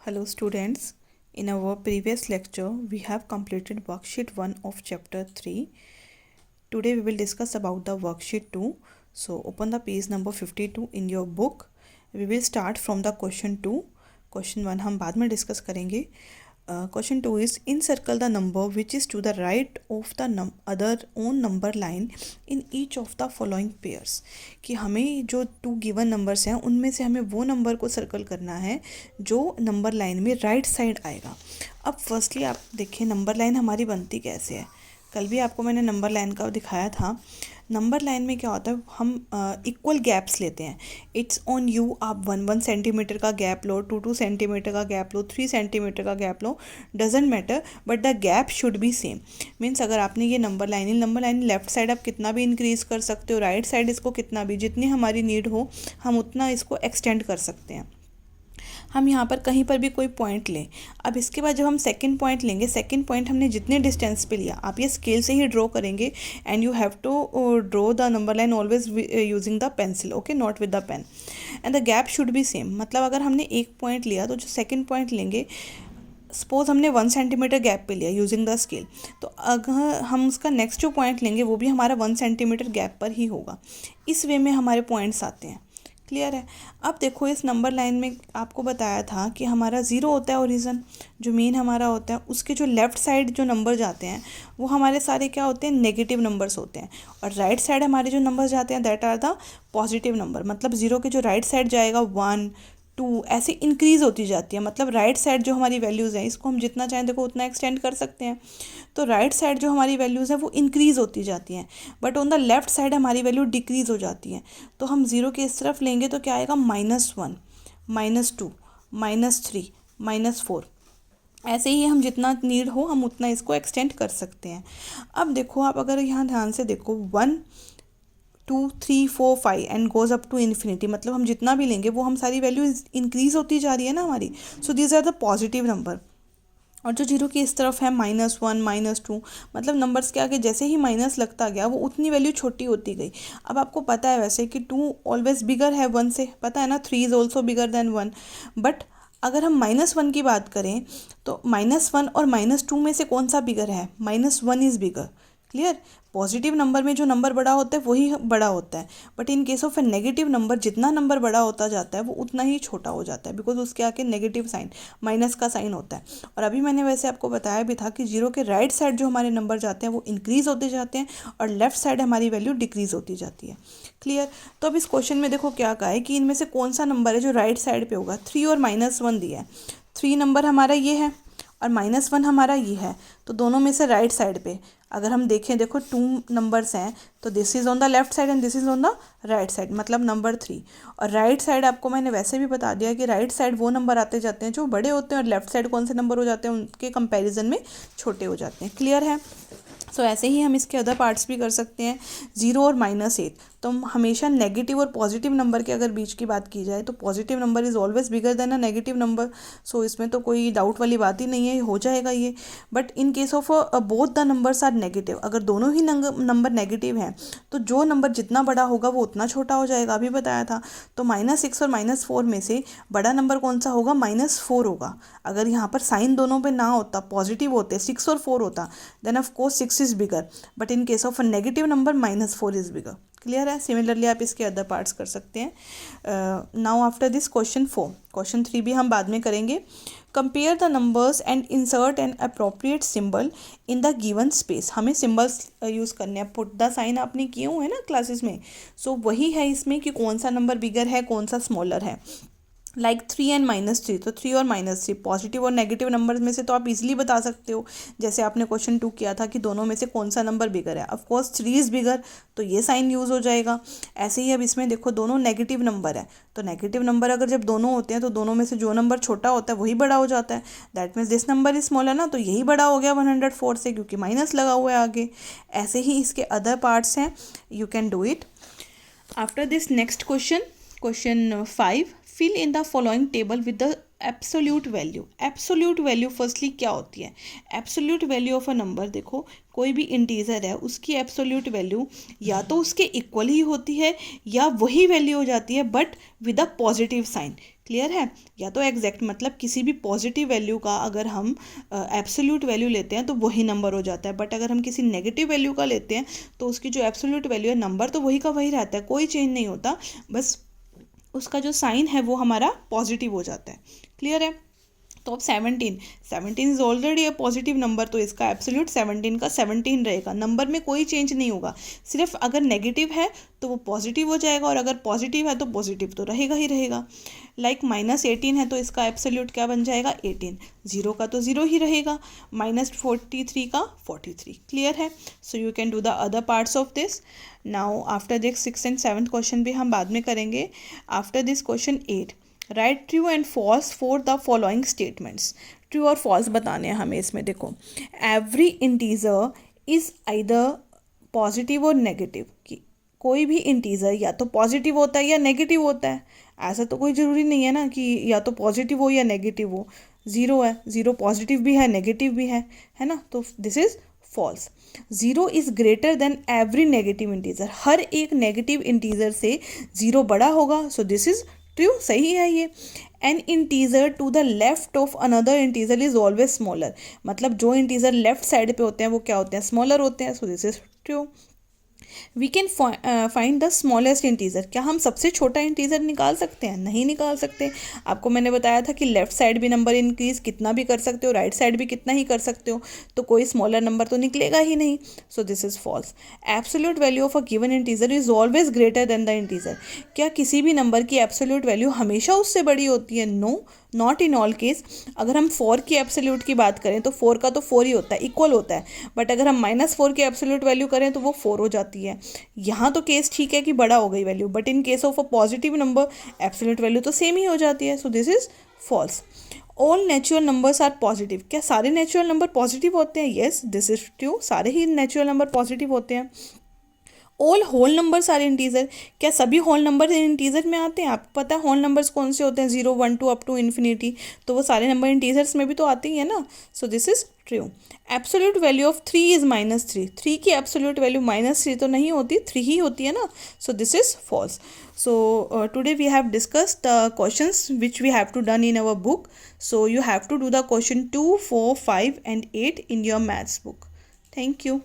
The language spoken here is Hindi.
Hello students, in our previous lecture we have completed worksheet 1 of chapter 3. Today we will discuss about the worksheet 2. So open the page number 52 in your book. We will start from the question 2. Question 1 हम बाद में डिस्कस करेंगे. Question 2 is encircle the number which is to the right of the other own number line in each of the following pairs. कि हमें जो टू गिवन नंबर्स हैं उनमें से हमें वो नंबर को सर्कल करना है जो नंबर लाइन में राइट साइड आएगा. अब फर्स्टली आप देखिए नंबर लाइन हमारी बनती कैसे है. कल भी आपको मैंने नंबर लाइन का दिखाया था. नंबर लाइन में क्या होता है, हम इक्वल गैप्स लेते हैं. It's on you. आप 1 सेंटीमीटर का गैप लो, 2 सेंटीमीटर का गैप लो, 3 सेंटीमीटर का gap low, doesn't matter, but the gap should be same. Means अगर आपने ये नंबर लाइन लेफ्ट साइड आप कितना भी इंक्रीज़ कर सकते हो, राइट साइड इसको कितना भी, जितनी हमारी नीड हो हम उतना इसको एक्सटेंड कर सकते हैं. हम यहाँ पर कहीं पर भी कोई पॉइंट लें. अब इसके बाद जब हम सेकंड पॉइंट लेंगे, सेकंड पॉइंट हमने जितने डिस्टेंस पे लिया आप ये स्केल से ही ड्रॉ करेंगे. And you have to draw the number line always using the pencil, okay, not with the pen. And the gap should be same. मतलब अगर हमने एक पॉइंट लिया तो जो सेकेंड पॉइंट लेंगे, सपोज हमने 1 सेंटीमीटर गैप पे लिया यूजिंग द स्केल, तो अगर हम उसका नेक्स्ट जो पॉइंट लेंगे वो भी हमारा 1 सेंटीमीटर गैप पर ही होगा. इस वे में हमारे पॉइंट्स आते हैं. क्लियर है. अब देखो इस नंबर लाइन में आपको बताया था कि हमारा 0 होता है ओरिजिन, जो मेन हमारा होता है. उसके जो लेफ़्ट साइड जो नंबर जाते हैं वो हमारे सारे क्या होते हैं, नेगेटिव नंबर्स होते हैं. और राइट साइड हमारे जो नंबर जाते हैं that are the positive number. मतलब 0 के जो राइट साइड जाएगा 1 2 ऐसे इंक्रीज़ होती जाती है. मतलब राइट साइड जो हमारी वैल्यूज़ हैं इसको हम जितना चाहें देखो उतना एक्सटेंड कर सकते हैं. तो राइट साइड जो हमारी वैल्यूज़ हैं वो इंक्रीज़ होती जाती हैं, but on the left side हमारी वैल्यू डिक्रीज़ हो जाती हैं. तो हम 0 के इस तरफ लेंगे तो क्या आएगा, -1 -2 -3 -4. ऐसे ही हम जितना नीड हो हम उतना इसको एक्सटेंड कर सकते हैं. अब देखो आप अगर यहाँ ध्यान से देखो 1 2 3 4 5 and goes up to infinity. मतलब हम जितना भी लेंगे वो हम सारी वैल्यू इंक्रीज़ होती जा रही है ना हमारी. So these are the positive number. और जो 0 की इस तरफ है -1 -2, मतलब नंबर्स के आगे जैसे ही माइनस लगता गया वो उतनी वैल्यू छोटी होती गई. अब आपको पता है वैसे कि 2 ऑलवेज बिगर है 1 से, पता है ना. 3 is also bigger than 1. But अगर हम -1 की बात करें तो -1 और -2 में से कौन सा बिगर है, -1 is bigger. Clear. Positive number में जो नंबर बड़ा होता है वही बड़ा होता है. But in case of A negative number जितना नंबर बड़ा होता जाता है वो उतना ही छोटा हो जाता है, बिकॉज उसके आगे नेगेटिव साइन, माइनस का साइन होता है. और अभी मैंने वैसे आपको बताया भी था कि 0 के राइट साइड जो हमारे नंबर जाते हैं वो इंक्रीज़ होते जाते हैं और लेफ्ट साइड हमारी वैल्यू डिक्रीज़ होती जाती है. क्लियर. तो अब इस क्वेश्चन में देखो क्या कहा है कि इनमें से कौन सा नंबर है जो राइट साइड पे होगा. 3 और -1 दिया है. 3 नंबर हमारा ये है और -1 हमारा ये है. तो दोनों में से राइट साइड पे अगर हम देखें, देखो 2 नंबर्स हैं तो this is on the left side and this is on the right side, मतलब नंबर 3. और राइट साइड आपको मैंने वैसे भी बता दिया कि राइट साइड वो नंबर आते जाते हैं जो बड़े होते हैं और लेफ्ट साइड कौन से नंबर हो जाते हैं उनके कंपैरिजन में छोटे हो जाते हैं. क्लियर है. सो ऐसे ही हम इसके अदर पार्ट्स भी कर सकते हैं. 0 और -8, तो हम हमेशा नेगेटिव और पॉजिटिव नंबर के अगर बीच की बात की जाए तो positive number is always bigger than a negative number. So इसमें तो कोई डाउट वाली बात ही नहीं है, हो जाएगा ये. But in case of both the numbers are negative, अगर दोनों ही नंबर नेगेटिव हैं तो जो नंबर जितना बड़ा होगा वो उतना छोटा हो जाएगा. अभी बताया था. तो -6 और -4 में से बड़ा नंबर कौन सा होगा, -4 होगा. अगर यहाँ पर साइन दोनों पे ना होता, पॉजिटिव होते, 6 और 4 होता, then of course 6 is bigger. But in case of a negative number -4 is bigger. Clear है. सिमिलरली आप इसके अदर पार्ट्स कर सकते हैं. Now after this question 4, question 3 भी हम बाद में करेंगे. Compare the numbers and insert an appropriate symbol in the given space. हमें सिंबल्स यूज़ करने हैं. पुट द साइन आपने किए हुए हैं ना क्लासेस में. सो वही है इसमें कि कौन सा नंबर बिगर है कौन सा स्मॉलर है. लाइक 3 एंड -3, तो 3 और -3 पॉजिटिव और नेगेटिव नंबर्स में से तो आप इजीली बता सकते हो. जैसे आपने क्वेश्चन 2 किया था कि दोनों में से कौन सा नंबर बिगर है. ऑफ कोर्स 3 इज़ बिगर, तो ये साइन यूज़ हो जाएगा. ऐसे ही अब इसमें देखो दोनों नेगेटिव नंबर है, तो नेगेटिव नंबर अगर जब दोनों होते हैं तो दोनों में से जो नंबर छोटा होता है वही बड़ा हो जाता है. That means this number is smaller ना, तो यही बड़ा हो गया 104 से, क्योंकि माइनस लगा हुआ है आगे. ऐसे ही इसके अदर पार्ट्स हैं. You can do it. After this next question 5, fill in the following table with the absolute value. Absolute value firstly क्या होती है. Absolute value of a number, देखो कोई भी इंटीजर है उसकी एब्सोल्यूट वैल्यू या तो उसके इक्वल ही होती है या वही वैल्यू हो जाती है but with a positive sign. Clear है। या तो एग्जैक्ट मतलब किसी भी पॉजिटिव वैल्यू का अगर हम एब्सोल्यूट वैल्यू लेते हैं तो वही नंबर हो जाता है, बट अगर हम किसी नेगेटिव वैल्यू का लेते हैं तो उसकी जो एब्सोल्यूट वैल्यू है नंबर तो वही का वही रहता है, कोई चेंज नहीं होता, बस उसका जो साइन है वो हमारा पॉजिटिव हो जाता है। क्लियर है। तो अब 17 is already a positive number, तो इसका एब्सोल्यूट 17 का 17 रहेगा, नंबर में कोई चेंज नहीं होगा, सिर्फ अगर नेगेटिव है तो वो पॉजिटिव हो जाएगा और अगर पॉजिटिव है तो पॉजिटिव तो रहेगा ही रहेगा। लाइक -18 है तो इसका एब्सोल्यूट क्या बन जाएगा 18, 0 का तो 0 ही रहेगा, -43 का 43। क्लियर है। So you can do the other parts of this. Now after this 6th and 7th question भी हम बाद में करेंगे। After this question 8, right true and false for the following statements. True और फॉल्स बताने हैं हमें इसमें। देखो, every integer is either positive और नेगेटिव, कि कोई भी इंटीजर या तो पॉजिटिव होता है या नेगेटिव होता है, ऐसा तो कोई ज़रूरी नहीं है ना कि या तो पॉजिटिव हो या नेगेटिव हो। ज़ीरो है, ज़ीरो पॉजिटिव भी है नेगेटिव भी है ना, तो this is false. Zero is greater than every negative integer, हर एक नेगेटिव इंटीजर से ज़ीरो बड़ा होगा, सो दिस इज ट्रू, सही है ये। An integer to the left of another integer is always smaller, मतलब जो इंटीजर लेफ्ट साइड पे होते हैं वो क्या होते हैं, स्मॉलर होते हैं, so this is true. We can find the smallest integer, क्या हम सबसे छोटा इंटीजर निकाल सकते हैं, नहीं निकाल सकते। आपको मैंने बताया था कि लेफ्ट साइड भी नंबर इंक्रीज कितना भी कर सकते हो, राइट साइड भी कितना ही कर सकते हो, तो कोई स्मॉलर नंबर तो निकलेगा ही नहीं, so this is false. Absolute value of a given integer is always greater than the integer, क्या किसी भी नंबर की एब्सोल्यूट वैल्यू हमेशा उससे बड़ी होती है, no, not in all case. अगर हम 4 की एब्सोल्यूट की बात करें तो 4 का तो 4 ही होता है, इक्वल होता है, बट अगर हम -4 की एब्सोल्यूट वैल्यू करें तो वो 4 हो जाती है। यहाँ तो केस ठीक है कि बड़ा हो गई value, but in case of a positive number absolute value तो सेम ही हो जाती है, so this is false. All natural numbers are positive, क्या सारे नेचुरल नंबर पॉजिटिव होते हैं, येस दिस इज ट्रू, सारे ही नेचुरल नंबर पॉजिटिव होते हैं। All whole numbers are integer, क्या सभी होल नंबर इंटीजर में आते हैं, आपको पता है होल नंबर्स कौन से होते हैं, 0 1 2 अप टू इन्फिनिटी, तो वो सारे नंबर इंटीजर्स में भी तो आते ही है ना, so this is true. Absolute value of 3 is -3, 3 की एब्सोल्यूट वैल्यू -3 तो नहीं होती, 3 ही होती है ना, so this is false. So today we have discussed the questions which we have to done in our book, so you have to do the question 2, 4, 5 and 8 in your maths book. Thank you.